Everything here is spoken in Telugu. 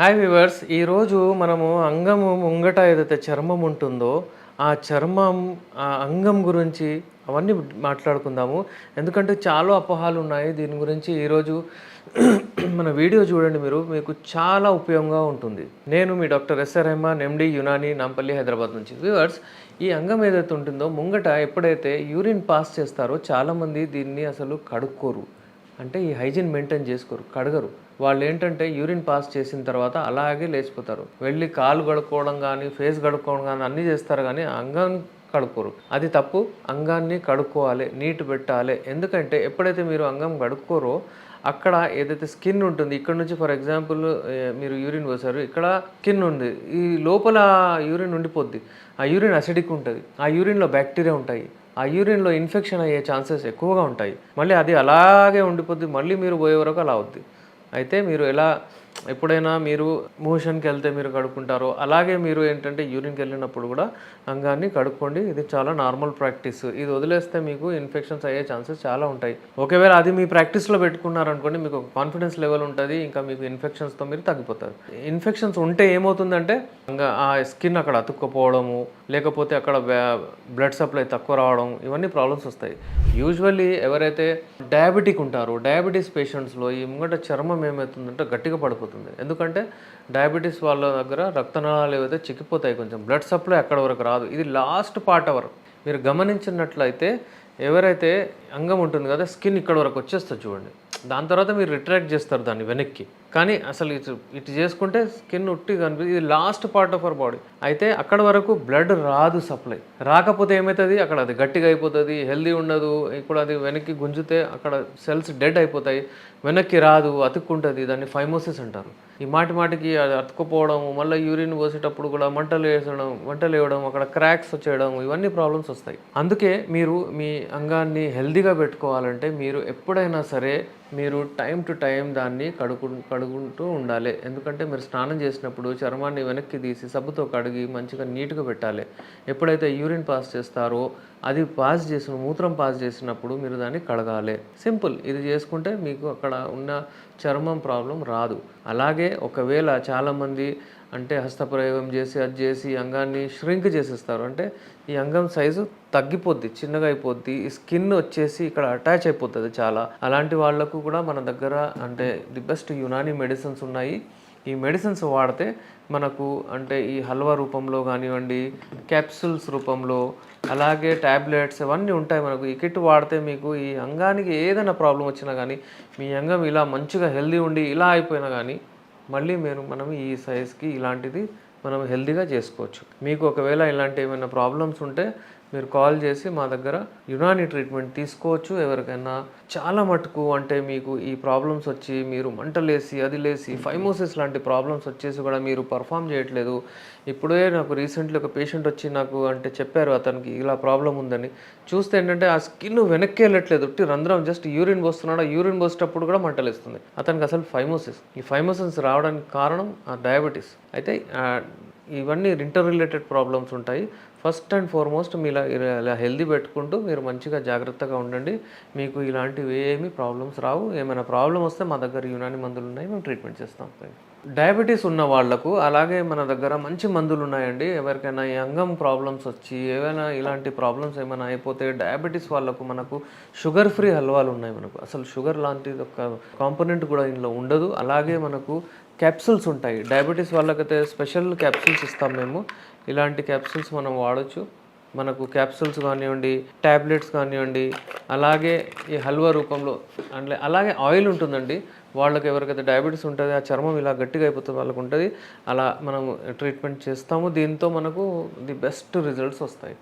హాయ్ వ్యూవర్స్, ఈరోజు మనము అంగము ముంగట ఏదైతే చర్మం ఉంటుందో ఆ చర్మం ఆ అంగం గురించి అవన్నీ మాట్లాడుకుందాము. ఎందుకంటే చాలా అపోహలు ఉన్నాయి దీని గురించి. ఈరోజు మన వీడియో చూడండి, మీకు చాలా ఉపయోగంగా ఉంటుంది. నేను మీ డాక్టర్ ఎస్ఆర్ రెహమాన్, ఎండి, యునాని, నాంపల్లి, హైదరాబాద్ నుంచి. వ్యూవర్స్, ఈ అంగం ఏదైతే ఉంటుందో ముంగట ఎప్పుడైతే యూరిన్ పాస్ చేస్తారో చాలామంది దీన్ని అసలు కడుక్కోరు. అంటే ఈ హైజీన్ మెయింటైన్ చేసుకోరు, కడగరు. వాళ్ళు ఏంటంటే యూరిన్ పాస్ చేసిన తర్వాత అలాగే లేచిపోతారు. వెళ్ళి కాలు కడుక్కోవడం కానీ, ఫేస్ కడుక్కోవడం కానీ అన్నీ చేస్తారు, కానీ అంగం కడుక్కోరు. అది తప్పు. అంగాన్ని కడుక్కోవాలి, నీట్ పెట్టాలి. ఎందుకంటే ఎప్పుడైతే మీరు అంగం కడుక్కోరో అక్కడ ఏదైతే స్కిన్ ఉంటుంది, ఇక్కడ నుంచి ఫర్ ఎగ్జాంపుల్ మీరు యూరిన్ పోసారు, ఇక్కడ స్కిన్ ఉంది, ఈ లోపల యూరిన్ ఉండిపోద్ది. ఆ యూరిన్ అసిడిక్ ఉంటుంది, ఆ యూరిన్లో బ్యాక్టీరియా ఉంటాయి, ఆ యూరిన్లో ఇన్ఫెక్షన్ అయ్యే ఛాన్సెస్ ఎక్కువగా ఉంటాయి. మళ్ళీ అది అలాగే ఉండిపోద్ది, మళ్ళీ మీరు పోయే వరకు అలా అవుద్ది. అయితే మీరు ఎప్పుడైనా మీరు మోషన్కి వెళ్తే మీరు కడుక్కుంటారో అలాగే మీరు ఏంటంటే యూరిన్కి వెళ్ళినప్పుడు కూడా అంగాన్ని కడుక్కోండి. ఇది చాలా నార్మల్ ప్రాక్టీస్. ఇది వదిలేస్తే మీకు ఇన్ఫెక్షన్స్ అయ్యే ఛాన్సెస్ చాలా ఉంటాయి. ఒకవేళ అది మీ ప్రాక్టీస్లో పెట్టుకున్నారనుకోండి, మీకు కాన్ఫిడెన్స్ లెవెల్ ఉంటుంది, ఇంకా మీకు ఇన్ఫెక్షన్స్తో మీరు తగ్గిపోతారు. ఇన్ఫెక్షన్స్ ఉంటే ఏమవుతుందంటే ఆ స్కిన్ అక్కడ అతుక్కుపోవడము, లేకపోతే అక్కడ బ్లడ్ సప్లై తక్కువ రావడం, ఇవన్నీ ప్రాబ్లమ్స్ వస్తాయి. యూజువల్లీ ఎవరైతే డయాబెటిక్ ఉంటారో, డయాబెటీస్ పేషెంట్స్లో ఈ ముంగట చర్మం ఏమవుతుందంటే గట్టిగా పడిపోతుంది. ఎందుకంటే డయాబెటీస్ వాళ్ళ దగ్గర రక్తనాళాలు ఏవైతే చిక్కిపోతాయి, కొంచెం బ్లడ్ సప్లై అక్కడ వరకు రాదు. ఇది లాస్ట్ పార్ట్ వరకు మీరు గమనించినట్లయితే, ఎవరైతే అంగం ఉంటుంది కదా, స్కిన్ ఇక్కడ వరకు వచ్చేస్తుంది చూడండి. దాని తర్వాత మీరు రిట్రాక్ట్ చేస్తారు దాన్ని వెనక్కి, కానీ అసలు ఇటు చేసుకుంటే స్కిన్ ఉట్టి కనిపిస్తుంది. ఇది last part of our body. అయితే అక్కడ వరకు బ్లడ్ రాదు, సప్లై రాకపోతే ఏమవుతుంది, అక్కడ అది గట్టిగా అయిపోతుంది, హెల్దీ ఉండదు. ఇప్పుడు అది వెనక్కి గుంజితే అక్కడ సెల్స్ డెడ్ అయిపోతాయి, వెనక్కి రాదు, అతుక్కుంటుంది. దాన్ని ఫైమోసిస్ అంటారు. ఈ మాటికి అది అతుక్కుపోవడం, మళ్ళీ యూరిన్ పోసేటప్పుడు కూడా మంటలు వేయడం, అక్కడ క్రాక్స్ వచ్చేయడం, ఇవన్నీ ప్రాబ్లమ్స్ వస్తాయి. అందుకే మీరు మీ అంగాన్ని హెల్దీగా పెట్టుకోవాలంటే మీరు ఎప్పుడైనా సరే మీరు టైం టు టైం దాన్ని కడుగుంటూ ఉండాలి. ఎందుకంటే మీరు స్నానం చేసినప్పుడు చర్మాన్ని వెనక్కి తీసి సబ్బుతో కడిగి మంచిగా నీట్గా పెట్టాలి. ఎప్పుడైతే యూరిన్ పాస్ చేస్తారో అది మూత్రం పాస్ చేసినప్పుడు మీరు దాన్ని కడగాలి. సింపుల్. ఇది చేసుకుంటే మీకు అక్కడ ఉన్న చర్మం ప్రాబ్లం రాదు. అలాగే ఒకవేళ చాలామంది అంటే హస్తప్రయోగం చేసి అది చేసి అంగాన్ని ష్రింక్ చేసేస్తారు. అంటే ఈ అంగం సైజు తగ్గిపోద్ది, చిన్నగా అయిపోద్ది, ఈ స్కిన్ వచ్చేసి ఇక్కడ అటాచ్ అయిపోతుంది చాలా. అలాంటి వాళ్ళకు కూడా మన దగ్గర అంటే ది బెస్ట్ యునాని మెడిసిన్స్ ఉన్నాయి. ఈ మెడిసిన్స్ వాడితే మనకు అంటే ఈ హల్వా రూపంలో కానివ్వండి, క్యాప్సూల్స్ రూపంలో, అలాగే ట్యాబ్లెట్స్ అవన్నీ ఉంటాయి మనకు. ఈ కిట్ వాడితే మీకు ఈ అంగానికి ఏదైనా ప్రాబ్లం వచ్చినా కానీ, మీ అంగం ఇలా మంచిగా హెల్దీ ఉండి ఇలా అయిపోయినా కానీ మళ్ళీ మనం ఈ సైజ్కి ఇలాంటిది మనం హెల్దీగా చేసుకోవచ్చు. మీకు ఒకవేళ ఇలాంటి ఏమైనా ప్రాబ్లమ్స్ ఉంటే మీరు కాల్ చేసి మా దగ్గర యునాని ట్రీట్మెంట్ తీసుకోవచ్చు. ఎవరికైనా చాలా మటుకు అంటే మీకు ఈ ప్రాబ్లమ్స్ వచ్చి మీరు మంటలేసి అది లేసి ఫైమోసిస్ లాంటి ప్రాబ్లమ్స్ వచ్చేసి కూడా మీరు పర్ఫామ్ చేయట్లేదు. ఇప్పుడే నాకు రీసెంట్లీ ఒక పేషెంట్ వచ్చి నాకు అంటే చెప్పారు, అతనికి ఇలా ప్రాబ్లం ఉందని. చూస్తే ఏంటంటే ఆ స్కిన్ వెనక్కి వెళ్ళట్లేదు, ఉట్టి రంధ్రం, జస్ట్ యూరిన్ పోస్తున్నాడు, ఆ యూరిన్ పోసేటప్పుడు కూడా మంటలేస్తుంది. అతనికి అసలు ఫైమోసిస్. ఈ ఫైమోసిస్ రావడానికి కారణం ఆ డయాబెటీస్. అయితే ఇవన్నీ ఇంటర్ రిలేటెడ్ ప్రాబ్లమ్స్ ఉంటాయి. ఫస్ట్ అండ్ ఫార్మోస్ట్ మీరు ఇలా హెల్దీ పెట్టుకుంటూ మీరు మంచిగా జాగ్రత్తగా ఉండండి. మీకు ఇలాంటివి ఏమీ ప్రాబ్లమ్స్ రావు. ఏమైనా ప్రాబ్లం వస్తే మా దగ్గర యునాని మందులు ఉన్నాయి, మేము ట్రీట్మెంట్ చేస్తాం. డయాబెటీస్ ఉన్న వాళ్లకు అలాగే మన దగ్గర మంచి మందులు ఉన్నాయండి. ఎవరికైనా ఈ అంగం ప్రాబ్లమ్స్ వచ్చి ఏమైనా ఇలాంటి ప్రాబ్లమ్స్ ఏమైనా అయిపోతే డయాబెటీస్ వాళ్ళకు మనకు షుగర్ ఫ్రీ హల్వాలు ఉన్నాయి. మనకు అసలు షుగర్ లాంటిది ఒక కాంపోనెంట్ కూడా ఇందులో ఉండదు. అలాగే మనకు క్యాప్సూల్స్ ఉంటాయి. డయాబెటీస్ వాళ్ళకైతే స్పెషల్ క్యాప్సూల్స్ ఇస్తాం మేము. ఇలాంటి క్యాప్సూల్స్ మనం వాడచ్చు. మనకు క్యాప్సూల్స్ కానివ్వండి, ట్యాబ్లెట్స్ కానివ్వండి, అలాగే ఈ హల్వా రూపంలో అంటే అలాగే ఆయిల్ ఉంటుందండి. వాళ్ళకి ఎవరికైతే డయాబెటీస్ ఉంటుంది, ఆ చర్మం ఇలా గట్టిగా అయిపోతుంది, వాళ్ళకు ఉంటుంది. అలా మనం ట్రీట్మెంట్ చేస్తాము. దీంతో మనకు ది బెస్ట్ రిజల్ట్స్ వస్తాయి.